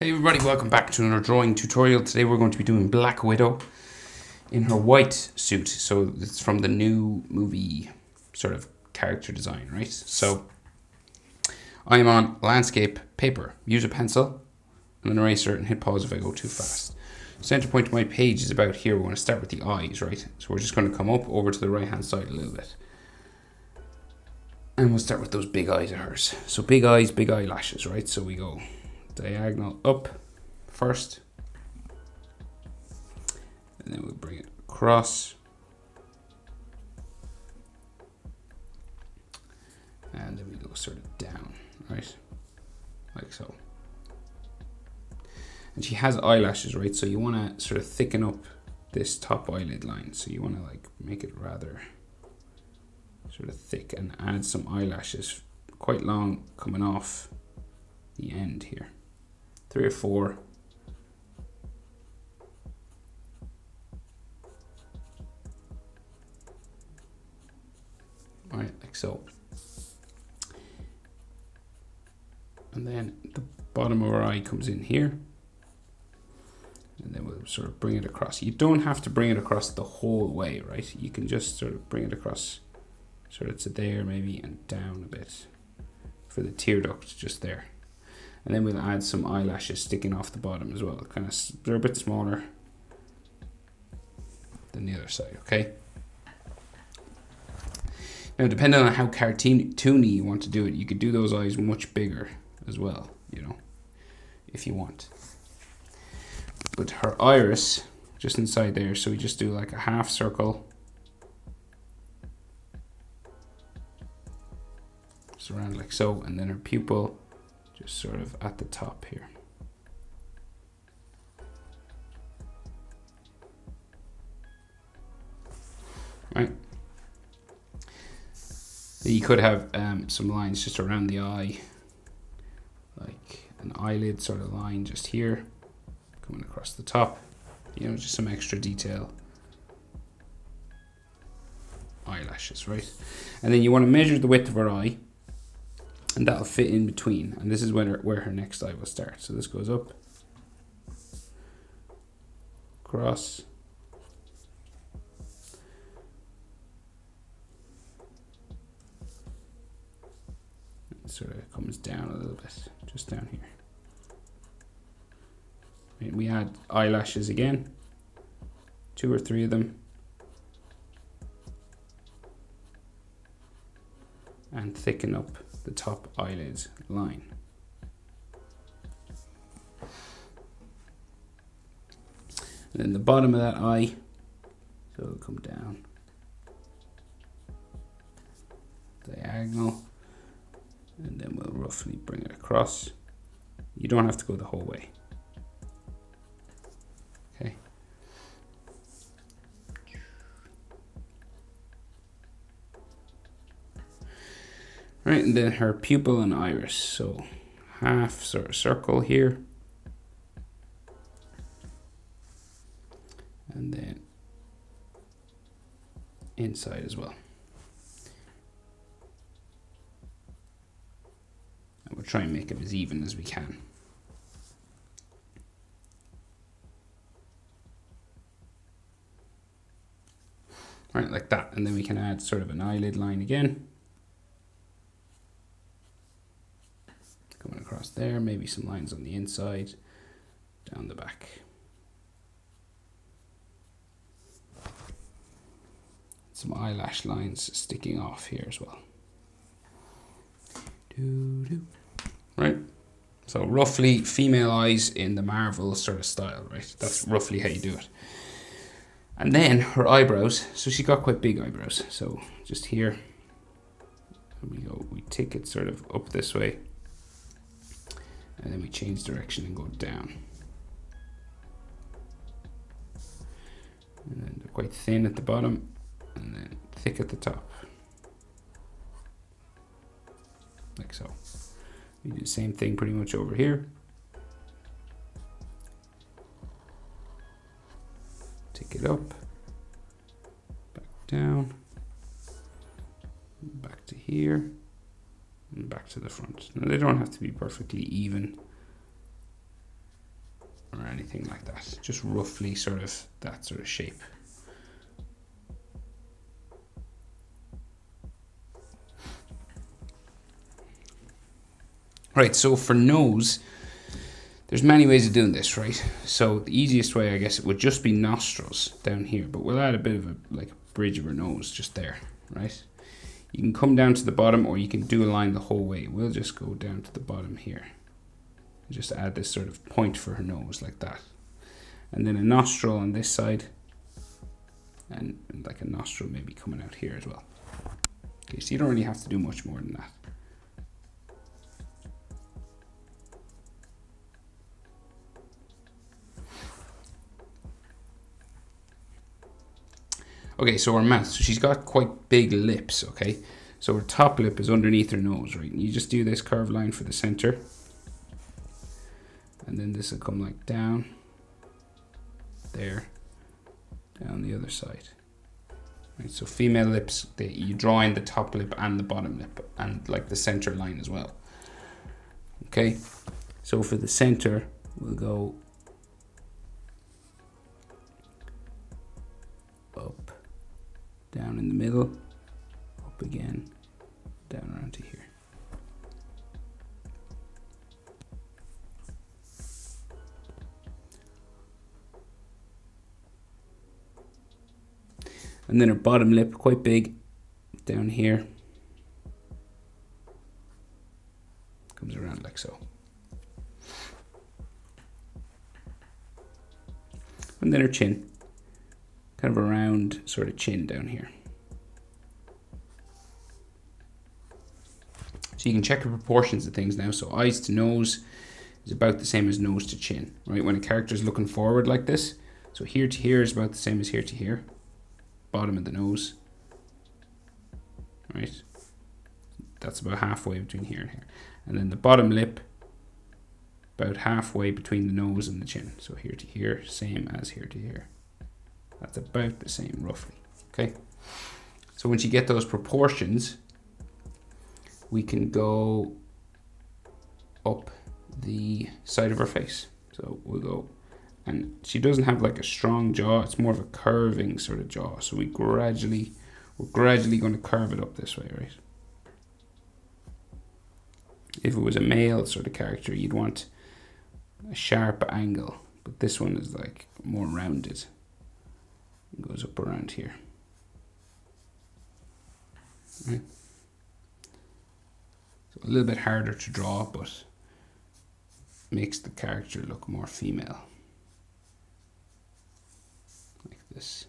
Hey everybody, welcome back to another drawing tutorial. Today we're going to be doing Black Widow in her white suit. So it's from the new movie sort of character design, right? So I am on landscape paper. Use a pencil and an eraser and hit pause if I go too fast. Center point of my page is about here. We want to start with the eyes, right? So we're just going to come up over to the right hand side a little bit. And we'll start with those big eyes of hers. So big eyes, big eyelashes, right? So we go diagonal up first, and then we'll bring it across, and then we go sort of down, right, like so. And she has eyelashes, right, so you want to sort of thicken up this top eyelid line, so you want to like make it rather sort of thick and add some eyelashes quite long coming off the end here. 3 or 4. Right, like so. And then the bottom of our eye comes in here. And then we'll sort of bring it across. You don't have to bring it across the whole way, right? You can just sort of bring it across sort of to there maybe and down a bit for the tear duct just there. And then we'll add some eyelashes sticking off the bottom as well. Kind of, they're a bit smaller than the other side, okay? Now, depending on how cartoony you want to do it, you could do those eyes much bigger as well, you know, if you want. But her iris, just inside there, so we just do like a half circle. Just around like so, and then her pupil, just sort of at the top here. Right. You could have some lines just around the eye, like an eyelid sort of line just here, coming across the top. You know, just some extra detail. Eyelashes, right? And then you want to measure the width of her eye, and that'll fit in between, and this is where her next eye will start. So this goes up, across, it sort of comes down a little bit, just down here. And we add eyelashes again, 2 or 3 of them, and thicken up the top eyelid line. And then the bottom of that eye, so it'll come down diagonal, and then we'll roughly bring it across. You don't have to go the whole way. Okay. Right, and then her pupil and iris. So half sort of circle here. And then inside as well. And we'll try and make it as even as we can. Right, like that. And then we can add sort of an eyelid line again. Coming across there, maybe some lines on the inside, down the back. Some eyelash lines sticking off here as well. Right, so roughly female eyes in the Marvel sort of style, right? That's roughly how you do it. And then her eyebrows, so she got quite big eyebrows. So just here, and we go, we tick it sort of up this way. And then we change direction and go down. And then they're quite thin at the bottom and then thick at the top. Like so. We do the same thing pretty much over here. Tick it up, back down, back to here, and back to the front. Now they don't have to be perfectly even. anything like that. Just roughly sort of that sort of shape. Right, so for nose, there's many ways of doing this, right? So the easiest way, I guess, it would just be nostrils down here, but we'll add a bit of a like a bridge of her nose just there, right? You can come down to the bottom, or you can do a line the whole way. We'll just go down to the bottom here. Just add this sort of point for her nose like that. And then a nostril on this side, and like a nostril maybe coming out here as well. Okay, so you don't really have to do much more than that. Okay, so her mouth, so she's got quite big lips, okay? So her top lip is underneath her nose, right? And you just do this curved line for the center. And then this will come like down, there, down the other side. Right, so female lips, you draw in the top lip and the bottom lip, and like the center line as well. Okay, so for the center, we'll go up, down in the middle, up again, down around to here. And then her bottom lip, quite big, down here. Comes around like so. And then her chin. Kind of a round sort of chin down here. So you can check the proportions of things now. So eyes to nose is about the same as nose to chin, right? When a character is looking forward like this, so here to here is about the same as here to here. Bottom of the nose, right? That's about halfway between here and here. And then the bottom lip, about halfway between the nose and the chin. So here to here, same as here to here. That's about the same roughly, okay? So once you get those proportions, we can go up the side of her face. So we'll go, and she doesn't have like a strong jaw, it's more of a curving sort of jaw. So we're gradually going to curve it up this way, right? If it was a male sort of character, you'd want a sharp angle, but this one is like more rounded. It goes up around here. Right. So a little bit harder to draw, but makes the character look more female. Like this.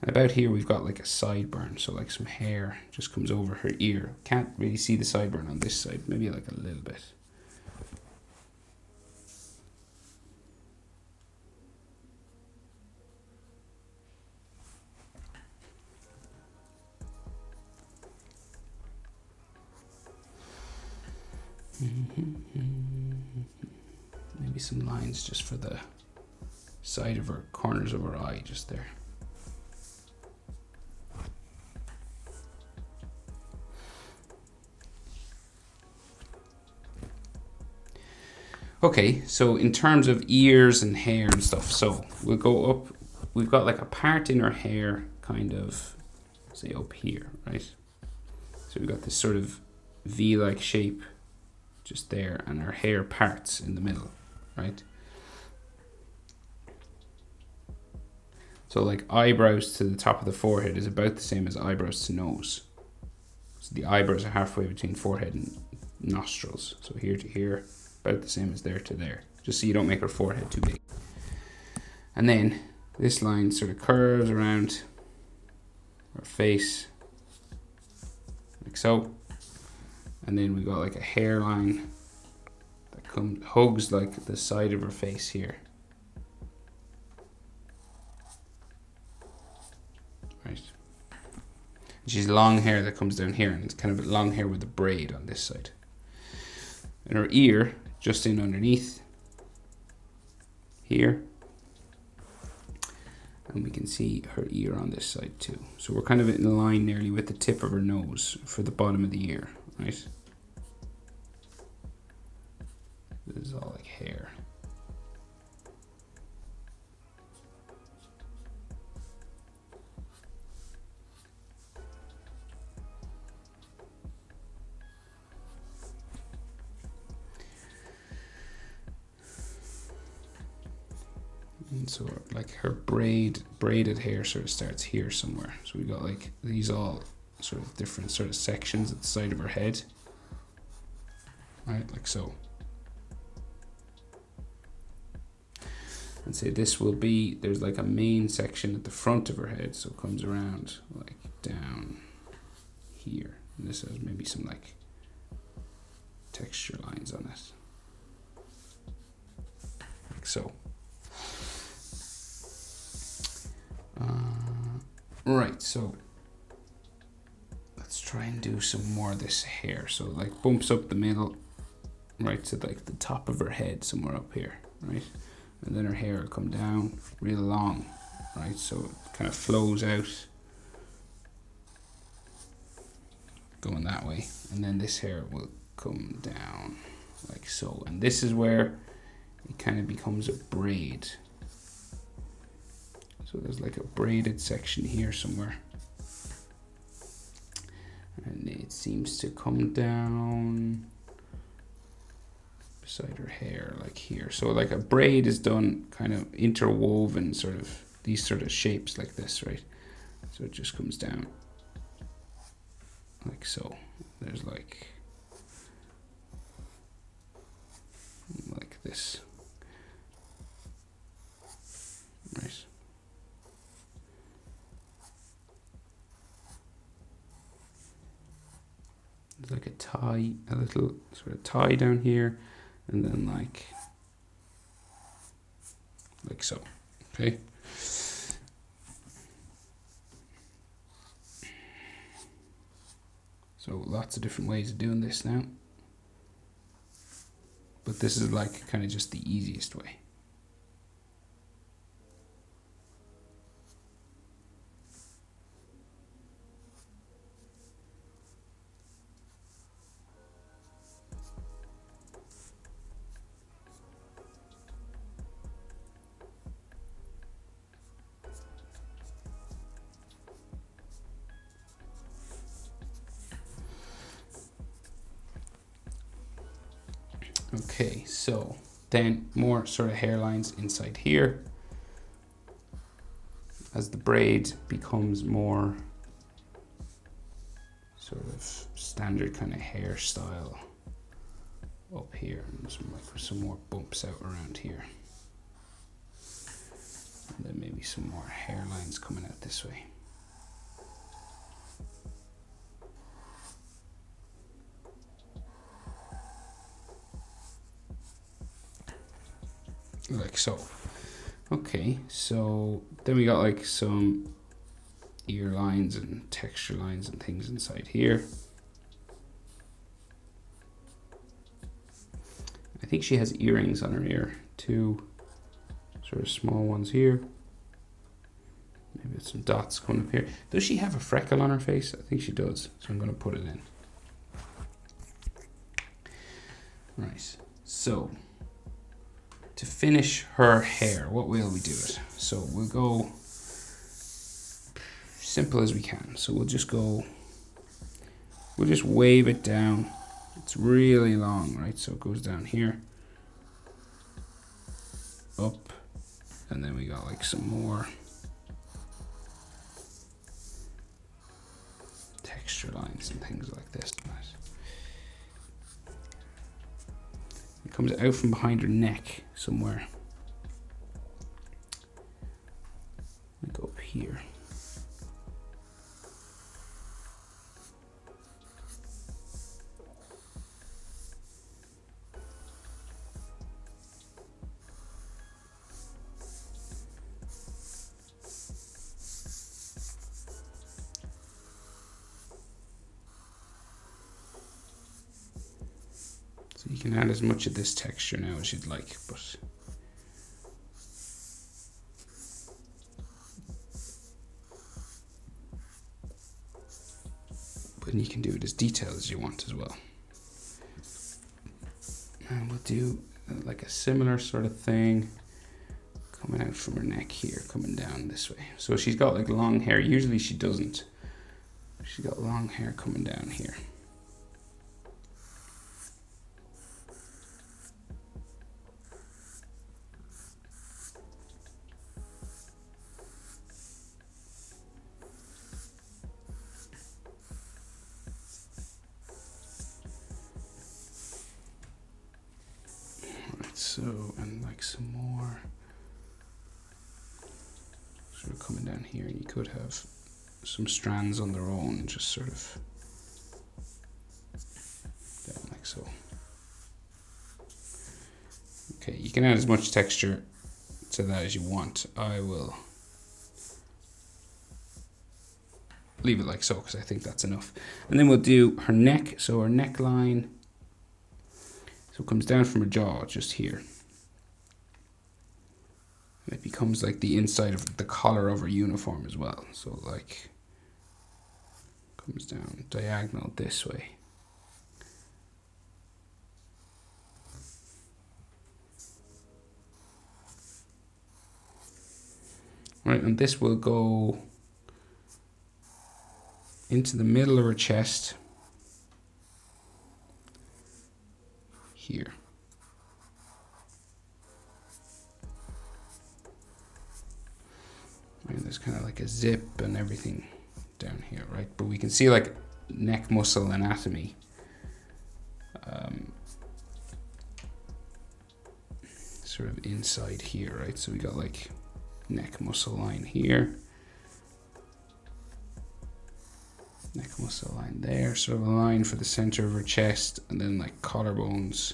And about here we've got like a sideburn, so like some hair just comes over her ear. Can't really see the sideburn on this side, maybe like a little bit. Maybe some lines just for the side of her, corners of her eye, just there. Okay, so in terms of ears and hair and stuff, so we'll go up, we've got like a part in her hair, kind of, say up here, right? So we've got this sort of V-like shape just there, and her hair parts in the middle, right? So like eyebrows to the top of the forehead is about the same as eyebrows to nose. So the eyebrows are halfway between forehead and nostrils. So here to here, about the same as there to there, just so you don't make her forehead too big. And then this line sort of curves around her face, like so. And then we've got like a hairline that hugs like the side of her face here. Right. And she's long hair that comes down here, and it's kind of long hair with a braid on this side. And her ear, just in underneath here. And we can see her ear on this side too. So we're kind of in line nearly with the tip of her nose for the bottom of the ear, right? is all like hair. And so like her braided hair sort of starts here somewhere. So we got like these all sort of different sort of sections at the side of her head. Right, like so. And say this will be, there's like a main section at the front of her head, so it comes around like down here. And this has maybe some like texture lines on it. Like so. Right, so let's try and do some more of this hair. So it like bumps up the middle, right to like the top of her head, somewhere up here, right? And then her hair will come down real long, right? So it kind of flows out, going that way. And then this hair will come down like so. And this is where it kind of becomes a braid. So there's like a braided section here somewhere. And it seems to come down beside her hair, like here. So like a braid is done kind of interwoven, sort of these sort of shapes like this, right? So it just comes down like so. There's like this, right? There's like a tie, a little sort of tie down here, and then like so, okay? So lots of different ways of doing this now. But this is like kind of just the easiest way. Okay, so then more sort of hairlines inside here. As the braid becomes more sort of standard kind of hairstyle up here, and some more bumps out around here. And then maybe some more hairlines coming out this way. Like so. Okay, so then we got like some ear lines and texture lines and things inside here. I think she has earrings on her ear, two sort of small ones here. Maybe some dots going up here. Does she have a freckle on her face? I think she does, so I'm going to put it in. Right, so to finish her hair, what will we do it? So we'll go simple as we can. So we'll just wave it down. It's really long, right? So it goes down here, up, and then we got like some more texture lines and things like this. It comes out from behind her neck somewhere, like up here. So you can add as much of this texture now as you'd like, but you can do it as detailed as you want as well. And we'll do like a similar sort of thing coming out from her neck here, coming down this way. So she's got like long hair. Usually she doesn't. She's got long hair coming down here. So, and like some more sort of coming down here, and you could have some strands on their own, just sort of down like so. Okay, you can add as much texture to that as you want. I will leave it like so because I think that's enough. And then we'll do her neck. So her neckline, so it comes down from her jaw just here. And it becomes like the inside of the collar of her uniform as well. So like comes down diagonal this way. Right, and this will go into the middle of her chest here. And there's kind of like a zip and everything down here, right? But we can see like neck muscle anatomy. Sort of inside here, right? So we got like neck muscle line here. Neck muscle line there, sort of a line for the center of her chest, and then like collarbones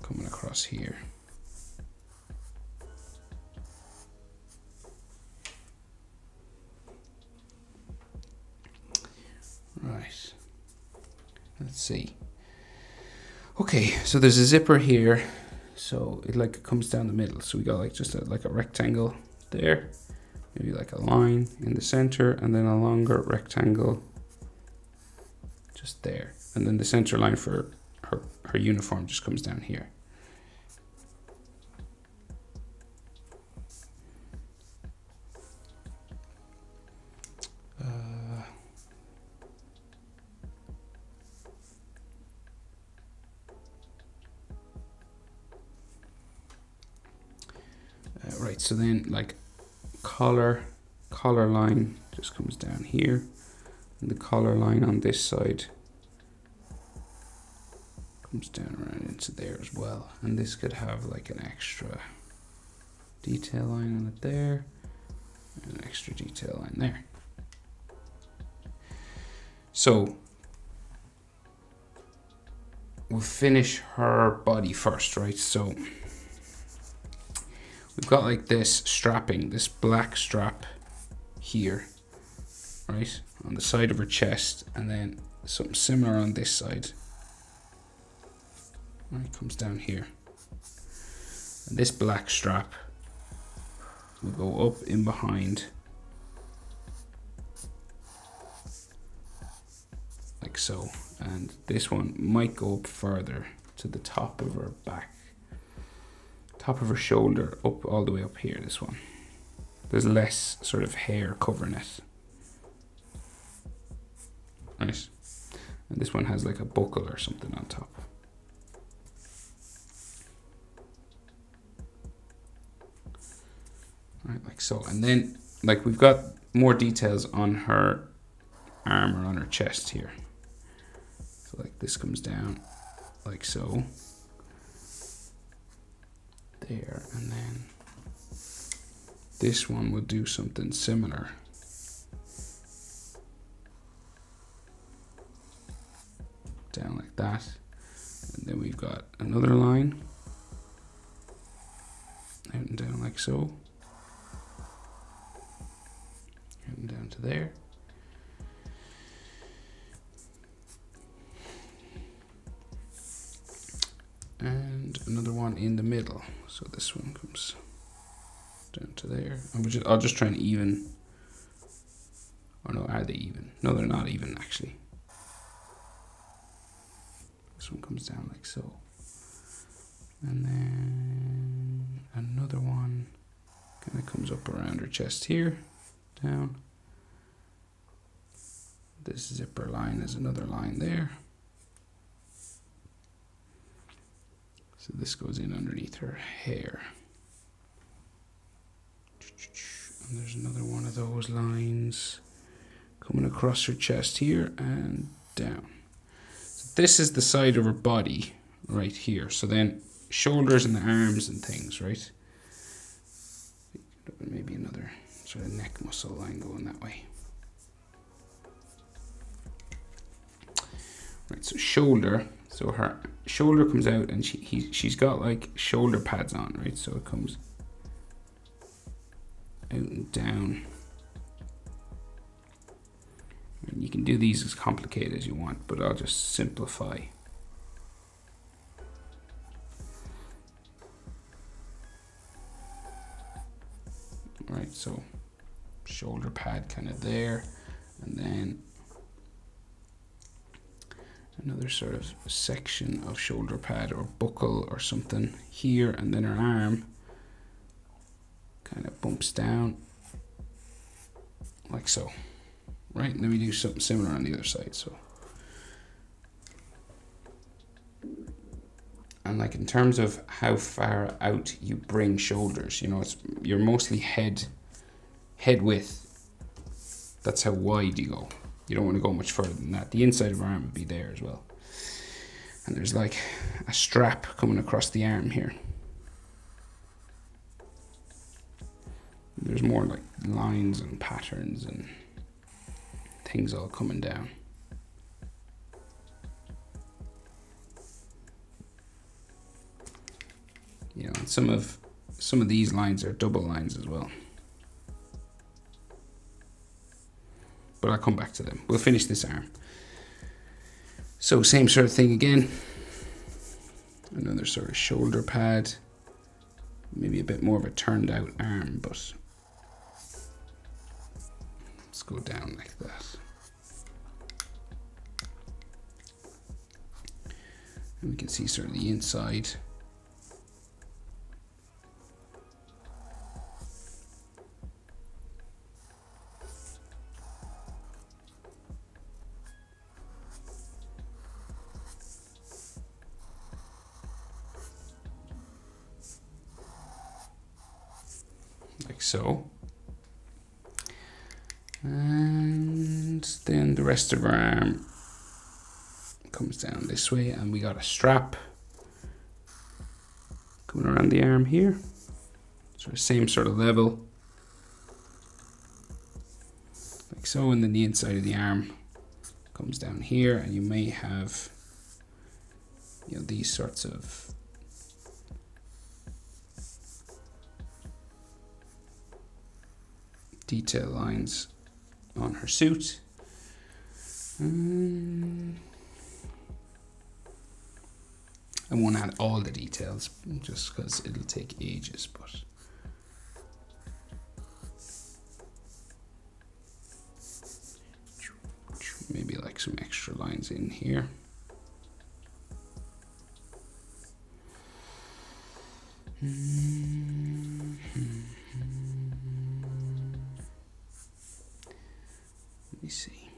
coming across here. Right, let's see. Okay, so there's a zipper here, so it like comes down the middle. So we got like just like a rectangle there, maybe like a line in the center, and then a longer rectangle just there. And then the center line for her uniform just comes down here. Right, so then like collar line just comes down here, and the collar line on this side comes down around into there as well. And this could have like an extra detail line on it there, and an extra detail line there. So we'll finish her body first, right? So we've got like this strapping, this black strap here, right, on the side of her chest, and then something similar on this side. Right, comes down here. And this black strap will go up in behind, like so. And this one might go up further to the top of her back. Top of her shoulder, up all the way up here, this one. There's less sort of hair covering it. Right. And this one has like a buckle or something on top. Right, like so. And then like we've got more details on her arm or on her chest here. So like this comes down like so. There, and then this one will do something similar. Down like that. And then we've got another line out and down like so. Out and down to there. And another one in the middle. So this one comes down to there. I'll just try and even. Or no, are they even? No, they're not even actually. This one comes down like so. And then another one kind of comes up around her chest here, down. This zipper line is another line there. So this goes in underneath her hair. And there's another one of those lines coming across her chest here and down. So this is the side of her body right here. So then shoulders and the arms and things, right? Maybe another sort of neck muscle line going that way. Right, so shoulder. So her shoulder comes out and she's got like shoulder pads on, right? So it comes out and down. And you can do these as complicated as you want, but I'll just simplify. Right, so shoulder pad kind of there, and then another sort of section of shoulder pad or buckle or something here, and then her arm kind of bumps down like so. Right, and then we do something similar on the other side. So, and like in terms of how far out you bring shoulders, you know, you're mostly head width. That's how wide you go. You don't want to go much further than that. The inside of her arm would be there as well. And there's like a strap coming across the arm here. There's more like lines and patterns and things all coming down. You know, and some of these lines are double lines as well. But I'll come back to them. We'll finish this arm. So same sort of thing again. Another sort of shoulder pad. Maybe a bit more of a turned out arm, but let's go down like that. And we can see sort of the inside. Like so. And then the rest of our arm comes down this way, and we got a strap coming around the arm here. So same sort of level. Like so, and then the inside of the arm comes down here, and you may have, you know, these sorts of detail lines on her suit. I won't add all the details just because it'll take ages, but maybe like some extra lines in here. Let me see.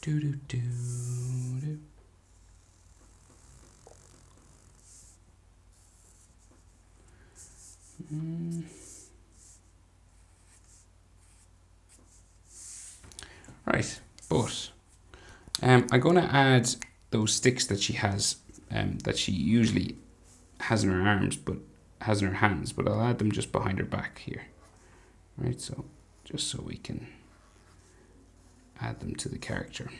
Do do do do. Right, but I'm going to add those sticks that she has, that she usually has in her arms, but has in her hands, but I'll add them just behind her back here. Right, so just so we can add them to the character.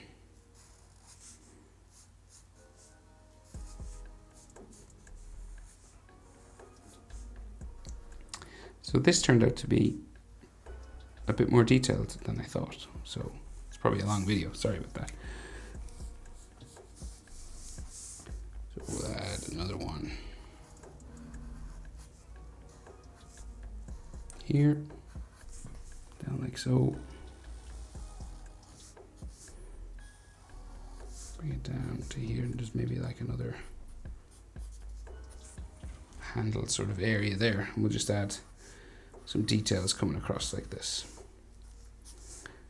So this turned out to be a bit more detailed than I thought. So it's probably a long video, sorry about that. So we'll add another one. here, down like so. Bring it down to here, and there's maybe like another handle sort of area there. And we'll just add some details coming across like this.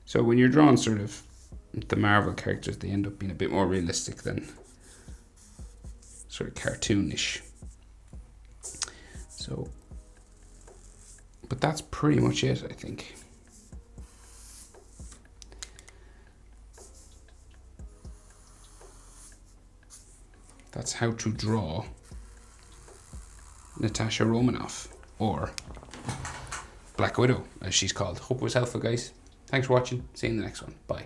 So when you're drawing sort of the Marvel characters, they end up being a bit more realistic than sort of cartoonish. So, but that's pretty much it, I think. That's how to draw Natasha Romanoff, or Black Widow, as she's called. Hope it was helpful, guys. Thanks for watching. See you in the next one. Bye.